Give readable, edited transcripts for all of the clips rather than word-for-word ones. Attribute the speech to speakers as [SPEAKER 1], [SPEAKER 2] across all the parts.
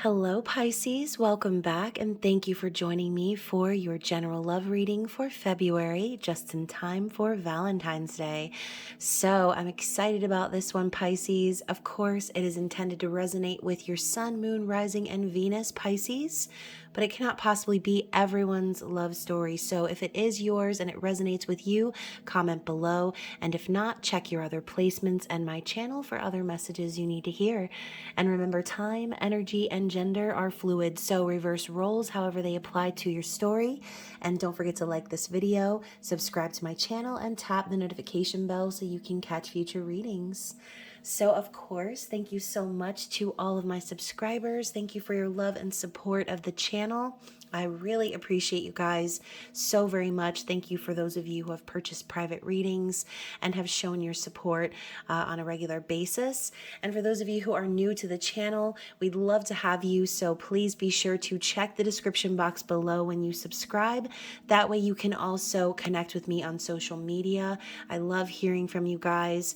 [SPEAKER 1] Hello, Pisces. Welcome back, and thank you for joining me for your general love reading for February, just in time for Valentine's Day. So, I'm excited about this one, Pisces. Of course, it is intended to resonate with your Sun, Moon, Rising, and Venus, Pisces, but it cannot possibly be everyone's love story. So, if it is yours and it resonates with you, comment below. And if not, check your other placements and my channel for other messages you need to hear. And remember, time, energy, and gender are fluid, so reverse roles however they apply to your story. And don't forget to like this video, subscribe to my channel, and tap the notification bell so you can catch future readings. So, of course, thank you so much to all of my subscribers. Thank you for your love and support of the channel. I really appreciate you guys so very much. Thank you for those of you who have purchased private readings and have shown your support on a regular basis. And for those of you who are new to the channel, we'd love to have you. So please be sure to check the description box below when you subscribe. That way you can also connect with me on social media. I love hearing from you guys.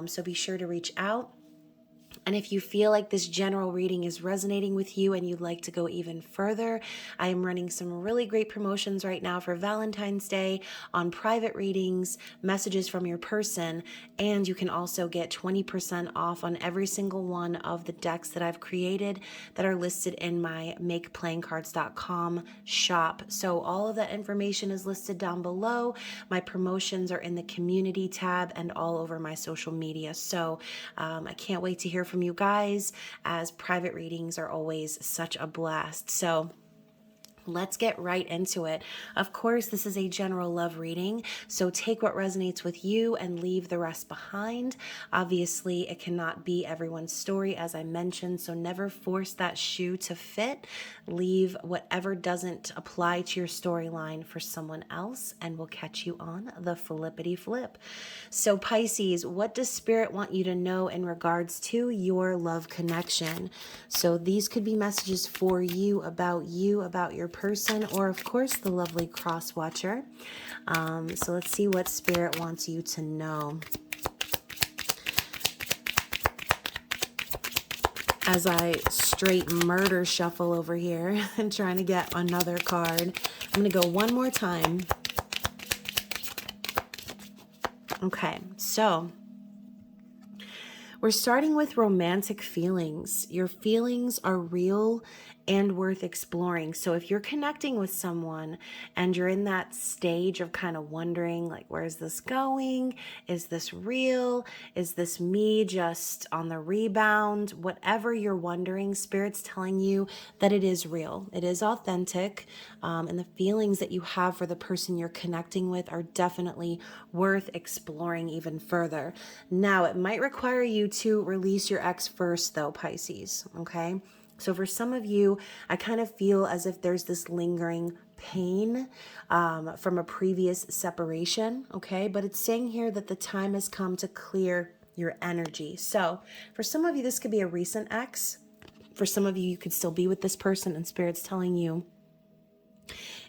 [SPEAKER 1] So be sure to reach out. And if you feel like this general reading is resonating with you and you'd like to go even further, I am running some really great promotions right now for Valentine's Day on private readings, messages from your person, and you can also get 20% off on every single one of the decks that I've created that are listed in my makeplayingcards.com shop. So all of that information is listed down below. My promotions are in the community tab and all over my social media. So I can't wait to hear from you guys, as private readings are always such a blast. So let's get right into it. Of course, this is a general love reading, so take what resonates with you and leave the rest behind. Obviously, it cannot be everyone's story, as I mentioned, so never force that shoe to fit. Leave whatever doesn't apply to your storyline for someone else, and we'll catch you on the flippity flip. So Pisces, what does Spirit want you to know in regards to your love connection? So these could be messages for you, about your person, or of course the lovely cross watcher. So let's see what Spirit wants you to know. As I straight murder shuffle over here and trying to get another card, I'm going to go one more time. Okay, so we're starting with romantic feelings. Your feelings are real and worth exploring. So if you're connecting with someone and you're in that stage of kind of wondering, like, where's this going? Is this real? Is this me just on the rebound? Whatever you're wondering, Spirit's telling you that it is real. It is authentic. And the feelings that you have for the person you're connecting with are definitely worth exploring even further. Now, it might require you to release your ex first, though, Pisces, okay? So for some of you, I kind of feel as if there's this lingering pain from a previous separation, okay? But it's saying here that the time has come to clear your energy. So for some of you, this could be a recent ex. For some of you, you could still be with this person, and Spirit's telling you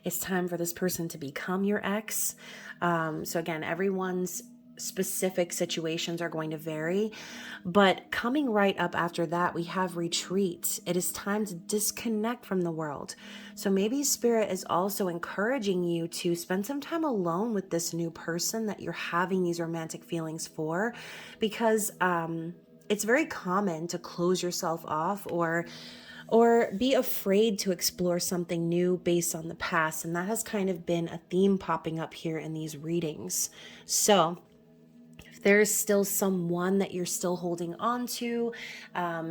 [SPEAKER 1] it's time for this person to become your ex. So again, everyone's specific situations are going to vary, but coming right up after that, we have retreat. It is time to disconnect from the world. So maybe Spirit is also encouraging you to spend some time alone with this new person that you're having these romantic feelings for, because it's very common to close yourself off or be afraid to explore something new based on the past. And that has kind of been a theme popping up here in these readings. So if there's still someone that you're still holding on to,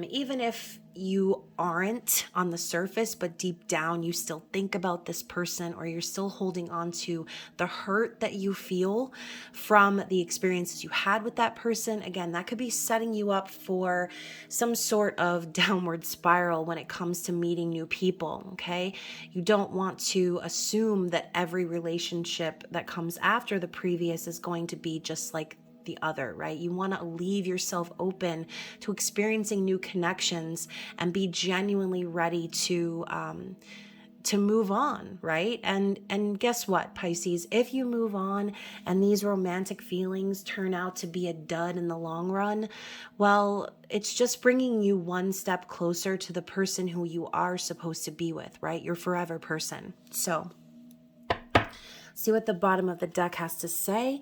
[SPEAKER 1] even if you aren't on the surface, but deep down you still think about this person, or you're still holding on to the hurt that you feel from the experiences you had with that person, again, that could be setting you up for some sort of downward spiral when it comes to meeting new people, okay? You don't want to assume that every relationship that comes after the previous is going to be just like the other, right? You want to leave yourself open to experiencing new connections and be genuinely ready to move on, right? And guess what, Pisces? If you move on and these romantic feelings turn out to be a dud in the long run, well, it's just bringing you one step closer to the person who you are supposed to be with, right? Your forever person. So see what the bottom of the deck has to say.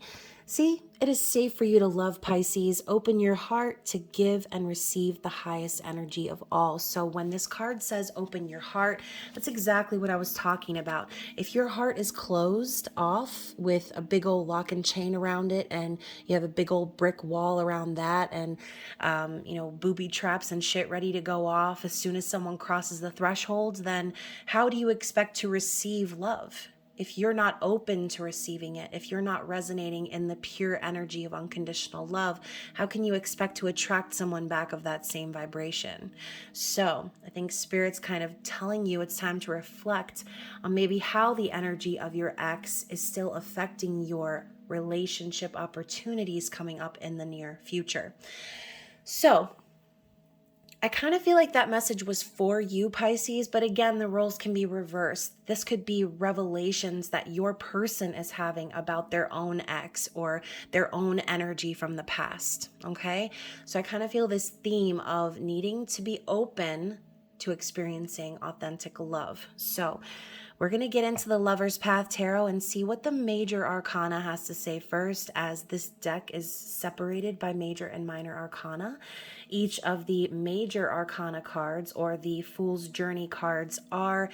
[SPEAKER 1] See, it is safe for you to love, Pisces. Open your heart to give and receive the highest energy of all. So when this card says open your heart, that's exactly what I was talking about. If your heart is closed off with a big old lock and chain around it, and you have a big old brick wall around that, and booby traps and shit ready to go off as soon as someone crosses the threshold, then how do you expect to receive love? If you're not open to receiving it, if you're not resonating in the pure energy of unconditional love, how can you expect to attract someone back of that same vibration? So I think Spirit's kind of telling you it's time to reflect on maybe how the energy of your ex is still affecting your relationship opportunities coming up in the near future. So I kind of feel like that message was for you, Pisces, but again, the roles can be reversed. This could be revelations that your person is having about their own ex or their own energy from the past, okay? So I kind of feel this theme of needing to be open to experiencing authentic love. So we're going to get into the Lover's Path Tarot and see what the major arcana has to say first, as this deck is separated by major and minor arcana. Each of the major arcana cards, or the Fool's Journey cards, are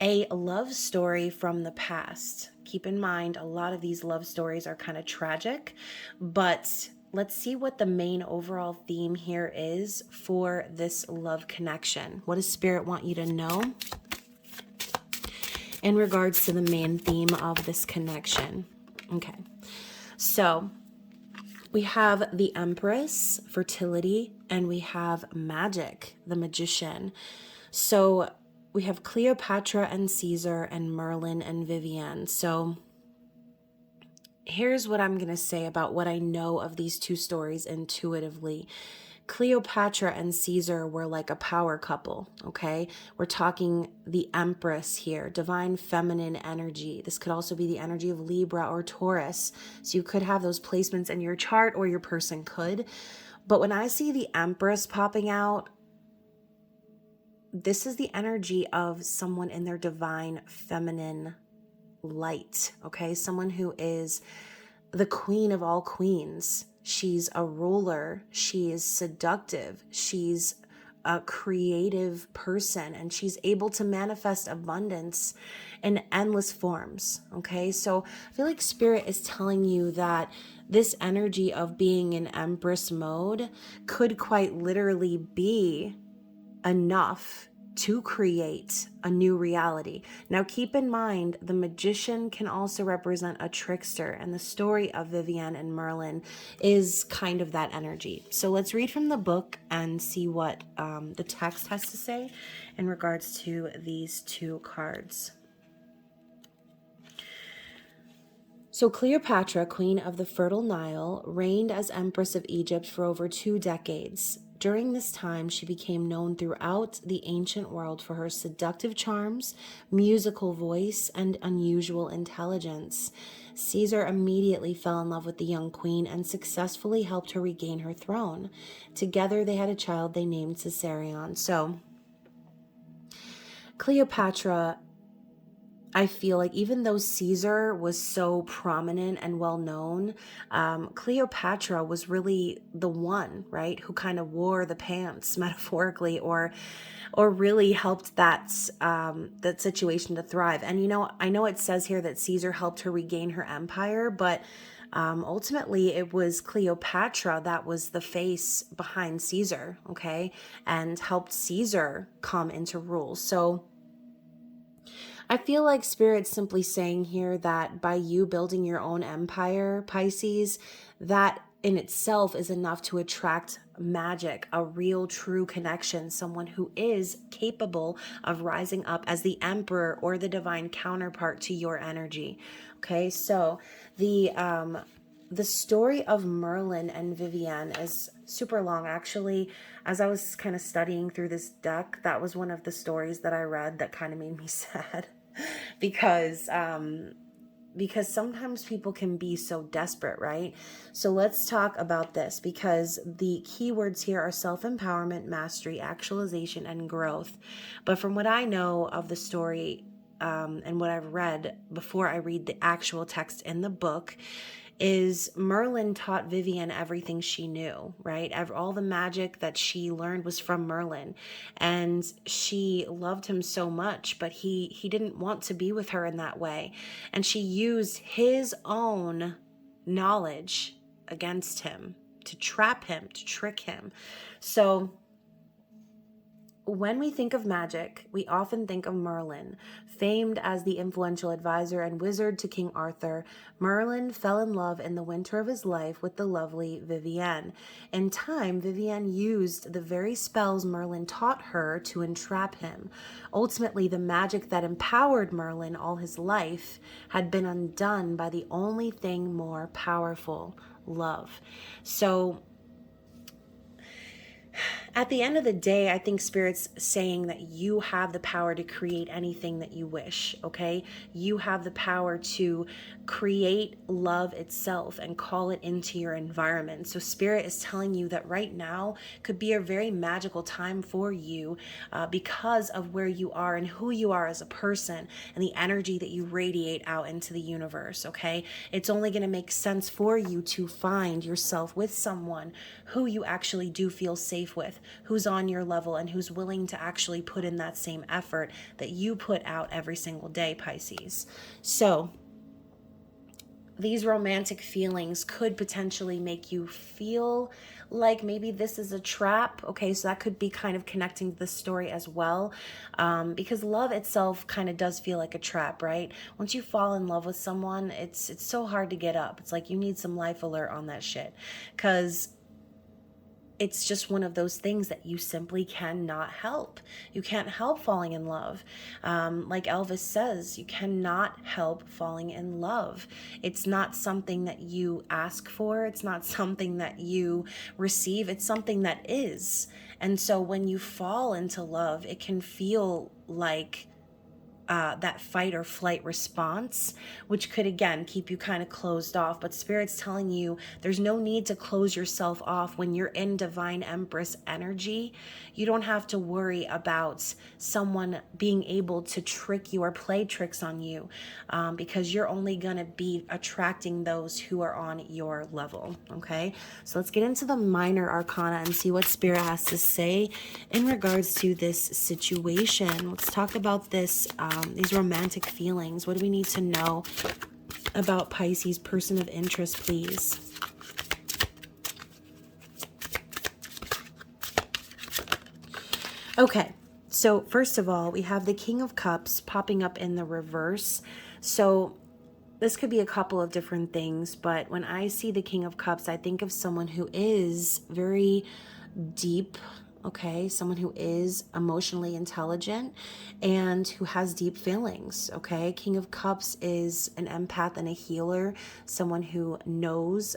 [SPEAKER 1] a love story from the past. Keep in mind, a lot of these love stories are kind of tragic, but let's see what the main overall theme here is for this love connection. What does Spirit want you to know in regards to the main theme of this connection? Okay, so we have the Empress, fertility, and we have magic, the Magician. So we have Cleopatra and Caesar and Merlin and Vivienne. So here's what I'm going to say about what I know of these two stories intuitively. Cleopatra and Caesar were like a power couple, okay? We're talking the Empress here, divine feminine energy. This could also be the energy of Libra or Taurus. So you could have those placements in your chart, or your person could. But when I see the Empress popping out, this is the energy of someone in their divine feminine light, okay? Someone who is the queen of all queens. She's a ruler. She is seductive. She's a creative person, and she's able to manifest abundance in endless forms. Okay, so I feel like Spirit is telling you that this energy of being in Empress mode could quite literally be enough to create a new reality. Now, keep in mind, the Magician can also represent a trickster, and the story of Vivienne and Merlin is kind of that energy. So let's read from the book and see what the text has to say in regards to these two cards. So Cleopatra, queen of the fertile Nile, reigned as Empress of Egypt for over 2 decades. During this time, she became known throughout the ancient world for her seductive charms, musical voice, and unusual intelligence. Caesar immediately fell in love with the young queen and successfully helped her regain her throne. Together, they had a child they named Caesarion. So, Cleopatra, I feel like, even though Caesar was so prominent and well known, Cleopatra was really the one, right, who kind of wore the pants, metaphorically, or really helped that situation to thrive. And I know it says here that Caesar helped her regain her empire, but ultimately it was Cleopatra that was the face behind Caesar, okay, and helped Caesar come into rule. So I feel like Spirit's simply saying here that by you building your own empire, Pisces, that in itself is enough to attract magic, a real true connection, someone who is capable of rising up as the emperor or the divine counterpart to your energy. Okay, so the the story of Merlin and Vivienne is super long. Actually, as I was kind of studying through this deck, that was one of the stories that I read that kind of made me sad because sometimes people can be so desperate, right? So let's talk about this, because the keywords here are self-empowerment, mastery, actualization, and growth. But from what I know of the story, and what I've read before I read the actual text in the book, is Merlin taught Vivienne everything she knew, right? All the magic that she learned was from Merlin, and she loved him so much, but he didn't want to be with her in that way, and she used his own knowledge against him to trap him, to trick him. So when we think of magic, we often think of Merlin. Famed as the influential advisor and wizard to King Arthur, Merlin fell in love in the winter of his life with the lovely Vivienne. In time, Vivienne used the very spells Merlin taught her to entrap him. Ultimately, the magic that empowered Merlin all his life had been undone by the only thing more powerful: love. So at the end of the day, I think Spirit's saying that you have the power to create anything that you wish, okay? You have the power to create love itself and call it into your environment. So Spirit is telling you that right now could be a very magical time for you because of where you are and who you are as a person and the energy that you radiate out into the universe, okay? It's only going to make sense for you to find yourself with someone who you actually do feel safe with, who's on your level, and who's willing to actually put in that same effort that you put out every single day, Pisces. So these romantic feelings could potentially make you feel like maybe this is a trap. Okay, so that could be kind of connecting to the story as well, because love itself kind of does feel like a trap, right? Once you fall in love with someone, it's so hard to get up. It's like you need some life alert on that shit, because it's just one of those things that you simply cannot help. You can't help falling in love. Like Elvis says, you cannot help falling in love. It's not something that you ask for. It's not something that you receive. It's something that is. And so when you fall into love, it can feel like that fight or flight response, which could again keep you kind of closed off. But Spirit's telling you there's no need to close yourself off when you're in Divine Empress energy. You don't have to worry about someone being able to trick you or play tricks on you, because you're only going to be attracting those who are on your level. Okay, so let's get into the minor arcana and see what Spirit has to say in regards to this situation. Let's talk about this, these romantic feelings. What do we need to know about Pisces person of interest, please? Okay, so first of all, we have the King of Cups popping up in the reverse. So this could be a couple of different things, but when I see the King of Cups, I think of someone who is very deep, okay? Someone who is emotionally intelligent and who has deep feelings, okay? King of Cups is an empath and a healer, someone who knows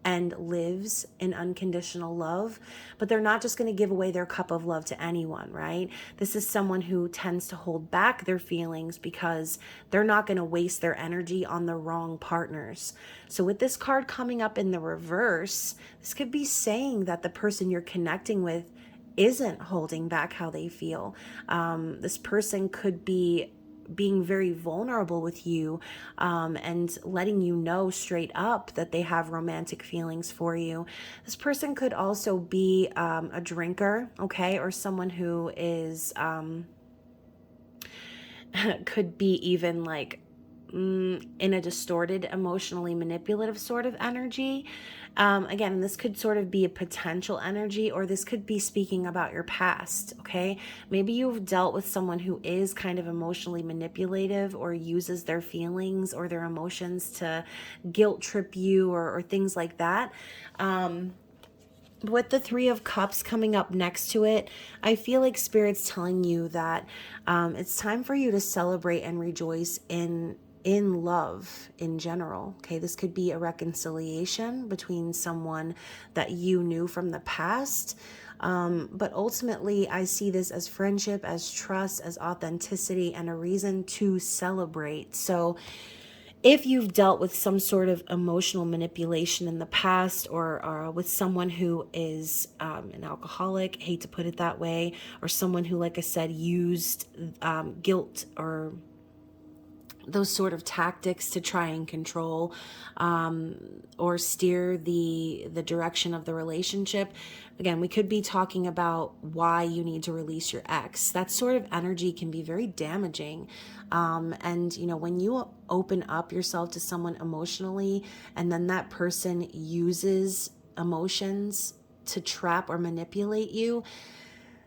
[SPEAKER 1] and lives in unconditional love, but they're not just going to give away their cup of love to anyone, right? This is someone who tends to hold back their feelings because they're not going to waste their energy on the wrong partners. So with this card coming up in the reverse, this could be saying that the person you're connecting with isn't holding back how they feel. This person could be being very vulnerable with you, and letting you know straight up that they have romantic feelings for you. This person could also be a drinker, okay, or someone who is could be even like in a distorted, emotionally manipulative sort of energy. Again, this could sort of be a potential energy, or this could be speaking about your past, okay? Maybe you've dealt with someone who is kind of emotionally manipulative or uses their feelings or their emotions to guilt trip you or things like that. With the Three of Cups coming up next to it, I feel like Spirit's telling you that it's time for you to celebrate and rejoice in in love in general. Okay, this could be a reconciliation between someone that you knew from the past. But ultimately, I see this as friendship, as trust, as authenticity, and a reason to celebrate. So if you've dealt with some sort of emotional manipulation in the past, or with someone who is an alcoholic, hate to put it that way, or someone who, like I said, used guilt or those sort of tactics to try and control or steer the direction of the relationship. Again, we could be talking about why you need to release your ex. That sort of energy can be very damaging. And, you know, when you open up yourself to someone emotionally and then that person uses emotions to trap or manipulate you,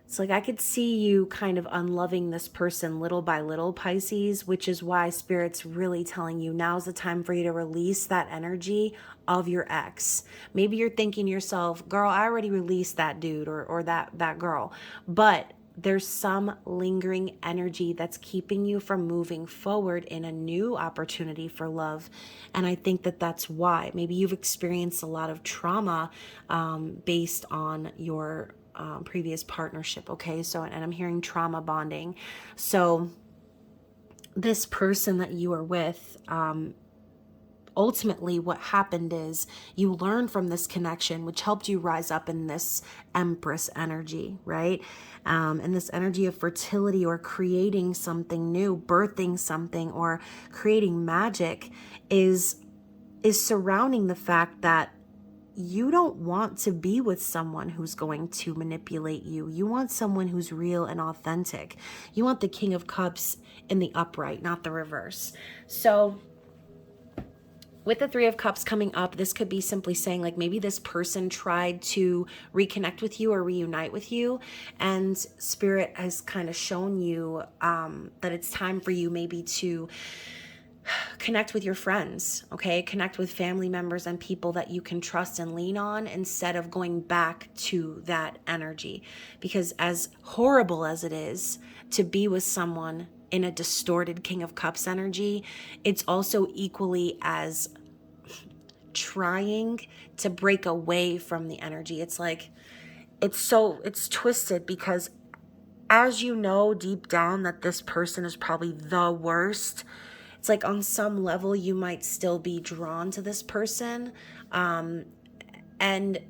[SPEAKER 1] it's like I could see you kind of unloving this person little by little, Pisces, which is why Spirit's really telling you now's the time for you to release that energy of your ex. Maybe you're thinking to yourself, girl, I already released that dude or that girl. But there's some lingering energy that's keeping you from moving forward in a new opportunity for love. And I think that that's why. Maybe you've experienced a lot of trauma based on your previous partnership. Okay, so, and I'm hearing trauma bonding. So this person that you are with, ultimately what happened is you learned from this connection, which helped you rise up in this Empress energy, right? And this energy of fertility or creating something new, birthing something, or creating magic is surrounding the fact that you don't want to be with someone who's going to manipulate you. You want someone who's real and authentic. You want the King of Cups in the upright, not the reverse. So with the Three of Cups coming up, this could be simply saying like maybe this person tried to reconnect with you or reunite with you, and Spirit has kind of shown you that it's time for you maybe to connect with your friends, okay? Connect with family members and people that you can trust and lean on instead of going back to that energy. Because as horrible as it is to be with someone in a distorted King of Cups energy, it's also equally as trying to break away from the energy. It's like, it's twisted because as you know deep down that this person is probably the worst, it's like on some level you might still be drawn to this person. And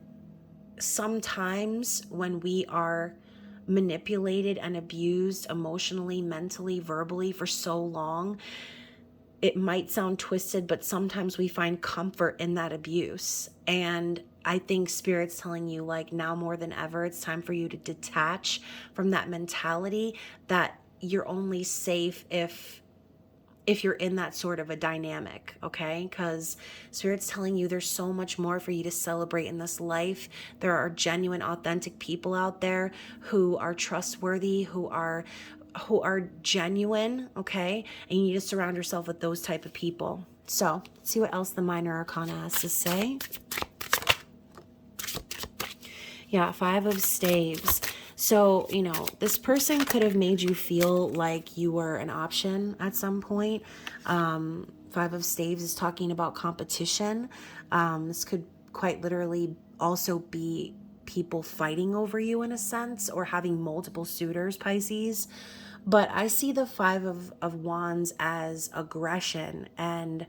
[SPEAKER 1] sometimes when we are manipulated and abused emotionally, mentally, verbally for so long, it might sound twisted, but sometimes we find comfort in that abuse. And I think Spirit's telling you, like, now more than ever, it's time for you to detach from that mentality that you're only safe if you're in that sort of a dynamic, okay? Because Spirit's telling you there's so much more for you to celebrate in this life. There are genuine, authentic people out there who are trustworthy, who are genuine, okay? And you need to surround yourself with those type of people. So let's see what else the Minor Arcana has to say. Yeah, Five of Staves. So, you know, this person could have made you feel like you were an option at some point. Five of Staves is talking about competition. This could quite literally also be people fighting over you in a sense, or having multiple suitors, Pisces. But I see the Five of Wands as aggression and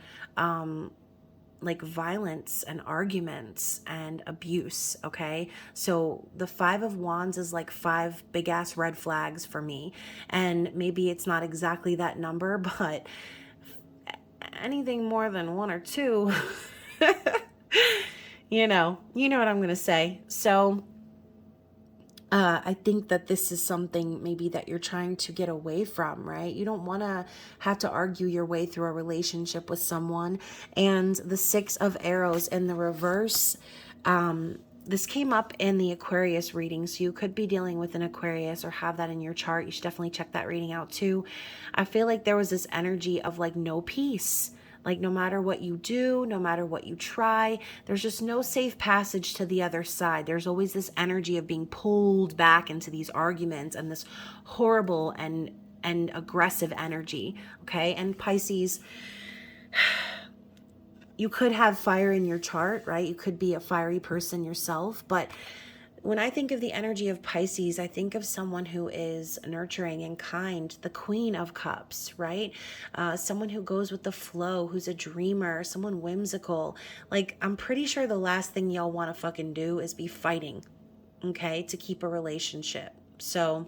[SPEAKER 1] like violence and arguments and abuse, okay? So the Five of Wands is like 5 big ass red flags for me. And maybe it's not exactly that number, but anything more than 1 or 2, you know what I'm gonna say. So I think that this is something maybe that you're trying to get away from, right? You don't want to have to argue your way through a relationship with someone. And the Six of Arrows in the reverse, this came up in the Aquarius reading, so you could be dealing with an Aquarius or have that in your chart. You should definitely check that reading out too. I feel like there was this energy of like no peace. Like no matter what you do, no matter what you try, there's just no safe passage to the other side. There's always this energy of being pulled back into these arguments and this horrible and aggressive energy, okay? And Pisces, you could have fire in your chart, right? You could be a fiery person yourself, but when I think of the energy of Pisces, I think of someone who is nurturing and kind, the Queen of Cups, right? Someone who goes with the flow, who's a dreamer, someone whimsical. Like, I'm pretty sure the last thing y'all want to fucking do is be fighting, okay, to keep a relationship. So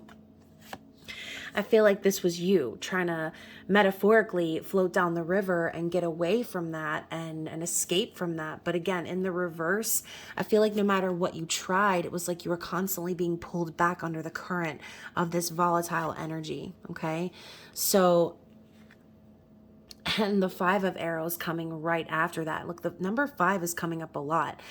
[SPEAKER 1] I feel like this was you trying to metaphorically float down the river and get away from that and escape from that. But again, in the reverse, I feel like no matter what you tried, it was like you were constantly being pulled back under the current of this volatile energy. Okay. So, and the 5 of arrows coming right after that. Look, the number 5 is coming up a lot.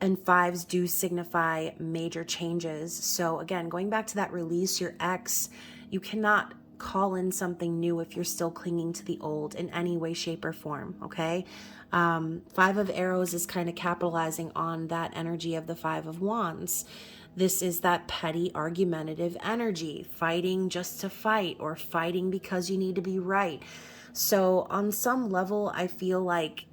[SPEAKER 1] And 5s do signify major changes. So again, going back to that release your ex, you cannot call in something new if you're still clinging to the old in any way, shape, or form, okay? 5 of arrows is kind of capitalizing on that energy of the 5 of wands. This is that petty, argumentative energy, fighting just to fight or fighting because you need to be right. So on some level, I feel like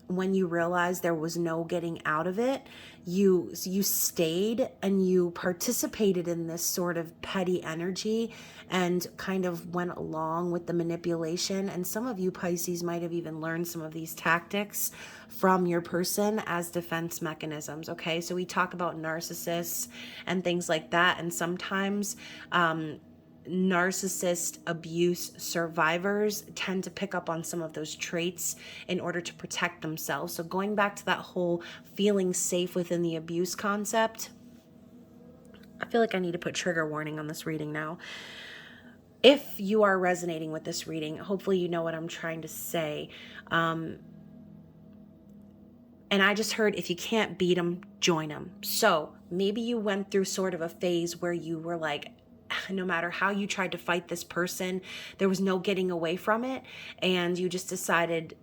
[SPEAKER 1] when you realized there was no getting out of it, you stayed and you participated in this sort of petty energy and kind of went along with the manipulation. And some of you Pisces might have even learned some of these tactics from your person as defense mechanisms. Okay, so we talk about narcissists and things like that, and sometimes narcissist abuse survivors tend to pick up on some of those traits in order to protect themselves. So going back to that whole feeling safe within the abuse concept, I feel like I need to put trigger warning on this reading now. If you are resonating with this reading, hopefully you know what I'm trying to say. And I just heard, if you can't beat them, join them. So maybe you went through sort of a phase where you were like, no matter how you tried to fight this person, there was no getting away from it. And you just decided,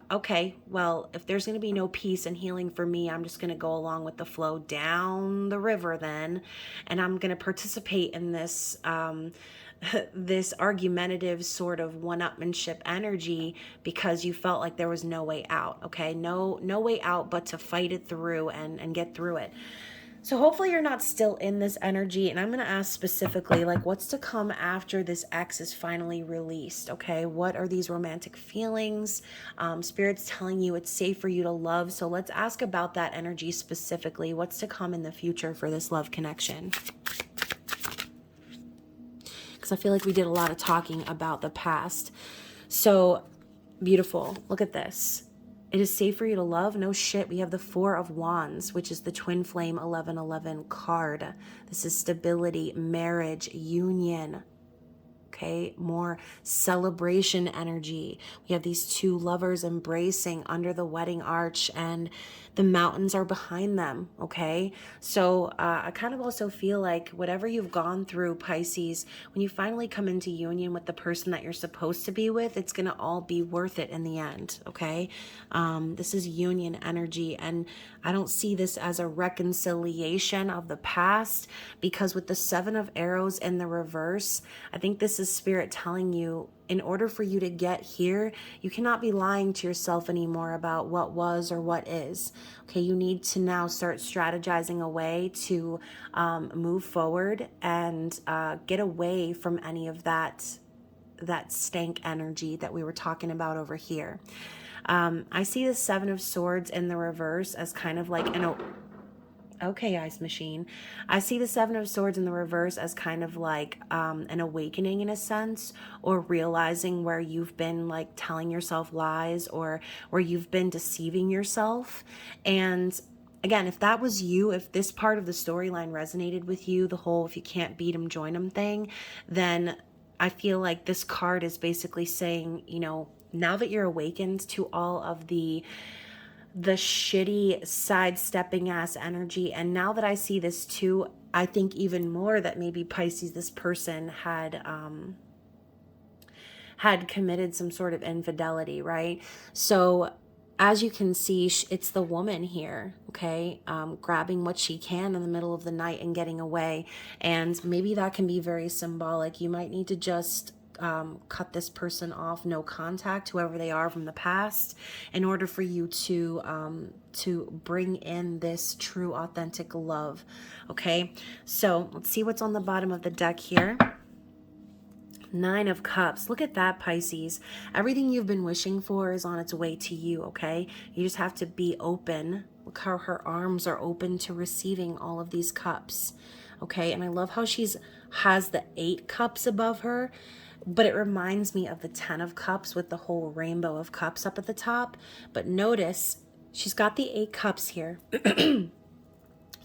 [SPEAKER 1] okay, well, if there's going to be no peace and healing for me, I'm just going to go along with the flow down the river then. And I'm going to participate in this, this argumentative sort of one-upmanship energy because you felt like there was no way out. Okay. No way out, but to fight it through and get through it. So hopefully you're not still in this energy, and I'm going to ask specifically, like, what's to come after this ex is finally released, okay? What are these romantic feelings? Spirit's telling you it's safe for you to love, so let's ask about that energy specifically. What's to come in the future for this love connection? Because I feel like we did a lot of talking about the past. So, beautiful. Look at this. It is safe for you to love? No shit. We have the 4 of Wands, which is the twin flame 1111 card. This is stability, marriage, union. Okay, more celebration energy. We have these 2 lovers embracing under the wedding arch, and the mountains are behind them. Okay, so I kind of also feel like whatever you've gone through, Pisces, when you finally come into union with the person that you're supposed to be with, it's gonna all be worth it in the end. Okay, this is union energy, and I don't see this as a reconciliation of the past, because with the 7 of arrows in the reverse, I think this is Spirit telling you, in order for you to get here, you cannot be lying to yourself anymore about what was or what is. Okay, you need to now start strategizing a way to move forward and get away from any of that stank energy that we were talking about over here. I see the 7 of Swords in the reverse as kind of like okay, Ice Machine. I see the 7 of Swords in the reverse as kind of like an awakening in a sense, or realizing where you've been like telling yourself lies or where you've been deceiving yourself. And again, if that was you, if this part of the storyline resonated with you, the whole if you can't beat them, join them thing, then I feel like this card is basically saying, you know, now that you're awakened to all of the shitty sidestepping ass energy, and now that I see this too, I think even more that maybe Pisces, this person had committed some sort of infidelity, right? So as you can see, it's the woman here, okay, grabbing what she can in the middle of the night and getting away. And maybe that can be very symbolic. You might need to just cut this person off, no contact, whoever they are from the past, in order for you to bring in this true, authentic love. Okay, so let's see what's on the bottom of the deck here. Nine of Cups. Look at that, Pisces. Everything you've been wishing for is on its way to you, okay? You just have to be open. Look how her arms are open to receiving all of these cups, okay? And I love how has the 8 cups above her, but it reminds me of the 10 of Cups with the whole rainbow of cups up at the top. But notice she's got the 8 cups here.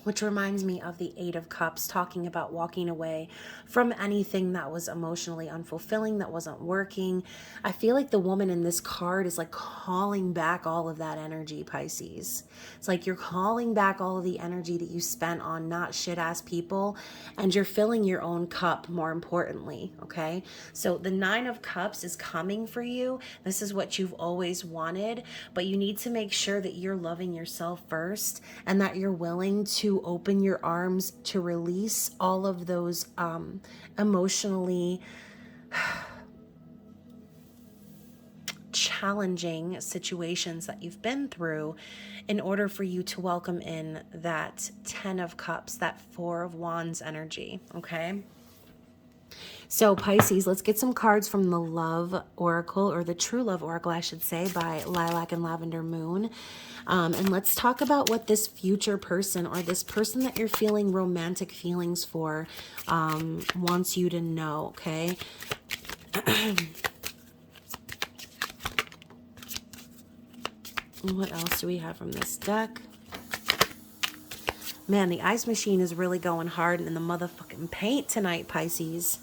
[SPEAKER 1] Which reminds me of the 8 of Cups, talking about walking away from anything that was emotionally unfulfilling, that wasn't working. I feel like the woman in this card is like calling back all of that energy, Pisces. It's like you're calling back all of the energy that you spent on not shit-ass people, and you're filling your own cup, more importantly, okay? So the 9 of Cups is coming for you. This is what you've always wanted, but you need to make sure that you're loving yourself first, and that you're willing to open your arms to release all of those emotionally challenging situations that you've been through, in order for you to welcome in that 10 of Cups, that 4 of Wands energy, okay? So Pisces, let's get some cards from the Love Oracle, or the True Love Oracle, I should say, by Lilac and Lavender Moon. And let's talk about what this future person, or this person that you're feeling romantic feelings for, wants you to know, okay? What else do we have from this deck? Man, the ice machine is really going hard in the motherfucking paint tonight, Pisces.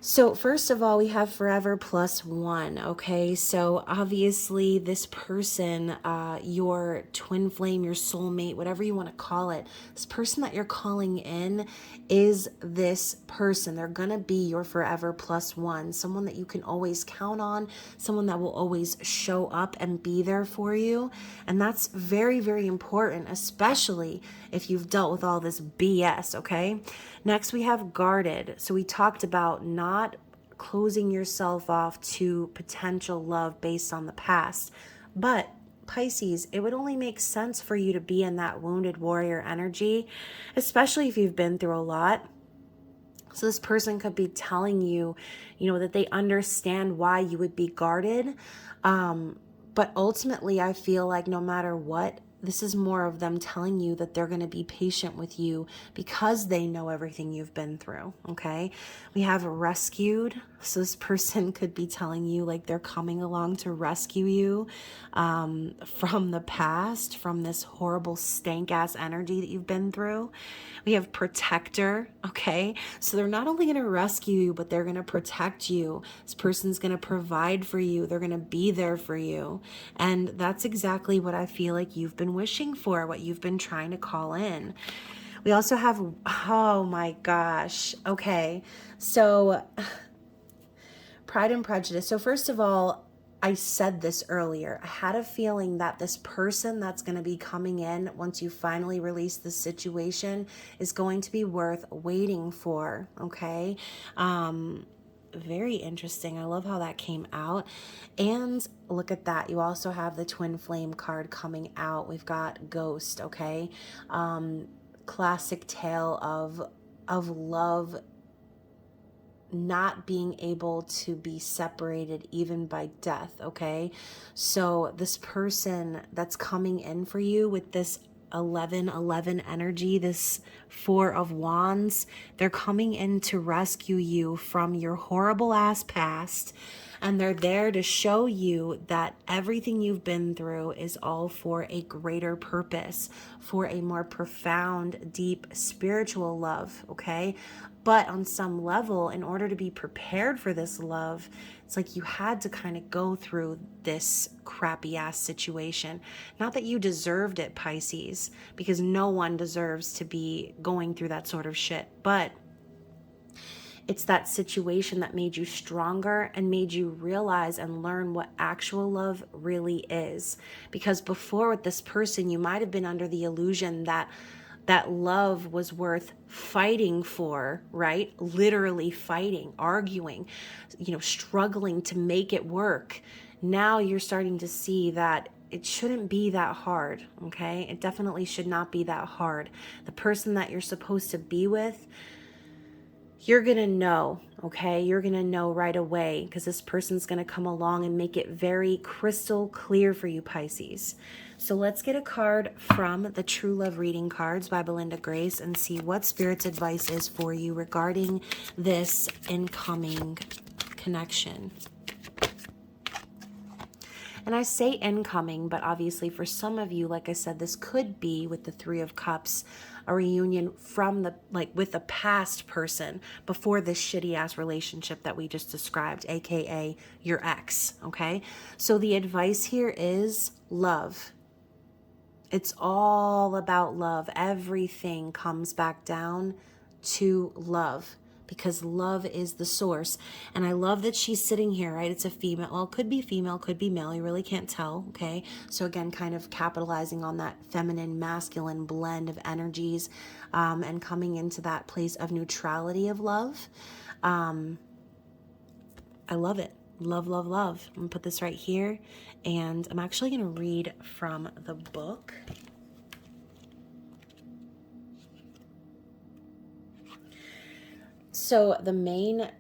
[SPEAKER 1] So first of all, we have forever plus 1, okay? So obviously this person, your twin flame, your soulmate, whatever you want to call it, this person that you're calling in is this person. They're going to be your forever plus 1, someone that you can always count on, someone that will always show up and be there for you. And that's very, very important, especially if you've dealt with all this BS, okay? Next, we have guarded. So we talked about not closing yourself off to potential love based on the past. But Pisces, it would only make sense for you to be in that wounded warrior energy, especially if you've been through a lot. So this person could be telling you, that they understand why you would be guarded. But ultimately, I feel like no matter what, this is more of them telling you that they're going to be patient with you because they know everything you've been through, okay? We have rescued. So this person could be telling you like they're coming along to rescue you from the past, from this horrible stank-ass energy that you've been through. We have protector, okay? So they're not only going to rescue you, but they're going to protect you. This person's going to provide for you. They're going to be there for you. And that's exactly what I feel like you've been wishing for, what you've been trying to call in. We also have, oh my gosh, okay. So Pride and Prejudice. So first of all, I said this earlier. I had a feeling that this person that's going to be coming in once you finally release the situation is going to be worth waiting for, okay? Very interesting. I love how that came out. And look at that. You also have the twin flame card coming out. We've got Ghost, okay? Classic tale of love not being able to be separated even by death, okay? So this person that's coming in for you with this 11-11 energy, this 4 of Wands, they're coming in to rescue you from your horrible ass past, and they're there to show you that everything you've been through is all for a greater purpose, for a more profound, deep spiritual love, okay? But on some level, in order to be prepared for this love, it's like you had to kind of go through this crappy ass situation. Not that you deserved it, Pisces, because no one deserves to be going through that sort of shit. But it's that situation that made you stronger and made you realize and learn what actual love really is. Because before with this person, you might have been under the illusion that that love was worth fighting for, right? Literally fighting, arguing, struggling to make it work. Now you're starting to see that it shouldn't be that hard, okay? It definitely should not be that hard. The person that you're supposed to be with, you're going to know, okay? You're going to know right away, because this person's going to come along and make it very crystal clear for you, Pisces. So let's get a card from the True Love Reading cards by Belinda Grace and see what Spirit's advice is for you regarding this incoming connection. And I say incoming, but obviously for some of you, like I said, this could be with the Three of Cups, a reunion from with a past person before this shitty ass relationship that we just described, AKA your ex, okay? So the advice here is love. It's all about love. Everything comes back down to love, because love is the source. And I love that she's sitting here, right? It's a female. Well, it could be female, could be male. You really can't tell, okay? So again, kind of capitalizing on that feminine, masculine blend of energies, and coming into that place of neutrality of love. I love it. Love, love, love. I'm going to put this right here. And I'm actually going to read from the book. So the main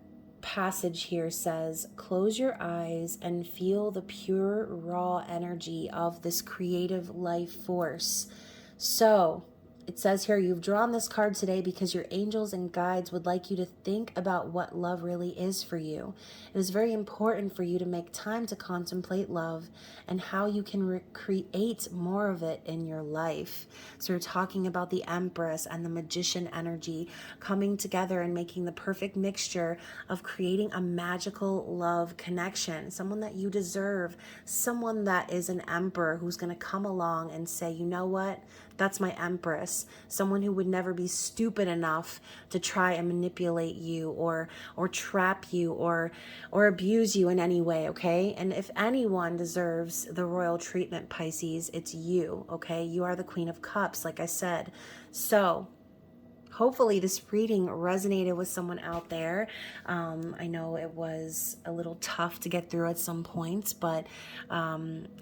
[SPEAKER 1] passage here says, close your eyes and feel the pure, raw energy of this creative life force. So it says here, you've drawn this card today because your angels and guides would like you to think about what love really is for you. It is very important for you to make time to contemplate love and how you can create more of it in your life. So we're talking about the Empress and the Magician energy coming together and making the perfect mixture of creating a magical love connection. Someone that you deserve, someone that is an emperor who's going to come along and say, you know what? That's my Empress. Someone who would never be stupid enough to try and manipulate you or trap you or abuse you in any way, okay? And if anyone deserves the royal treatment, Pisces, it's you, okay? You are the Queen of Cups, like I said. So hopefully this reading resonated with someone out there. I know it was a little tough to get through at some points, but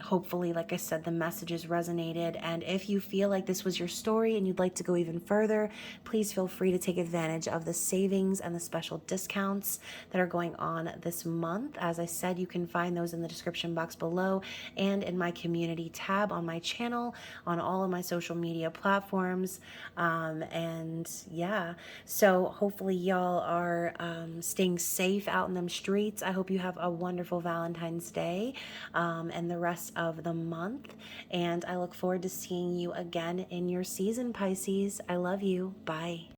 [SPEAKER 1] hopefully, like I said, the messages resonated. And if you feel like this was your story and you'd like to go even further, please feel free to take advantage of the savings and the special discounts that are going on this month. As I said, you can find those in the description box below and in my community tab on my channel, on all of my social media platforms. And yeah, so hopefully y'all are staying safe out in them streets. I hope you have a wonderful Valentine's Day and the rest of the month, and I look forward to seeing you again in your season, Pisces. I love you. Bye.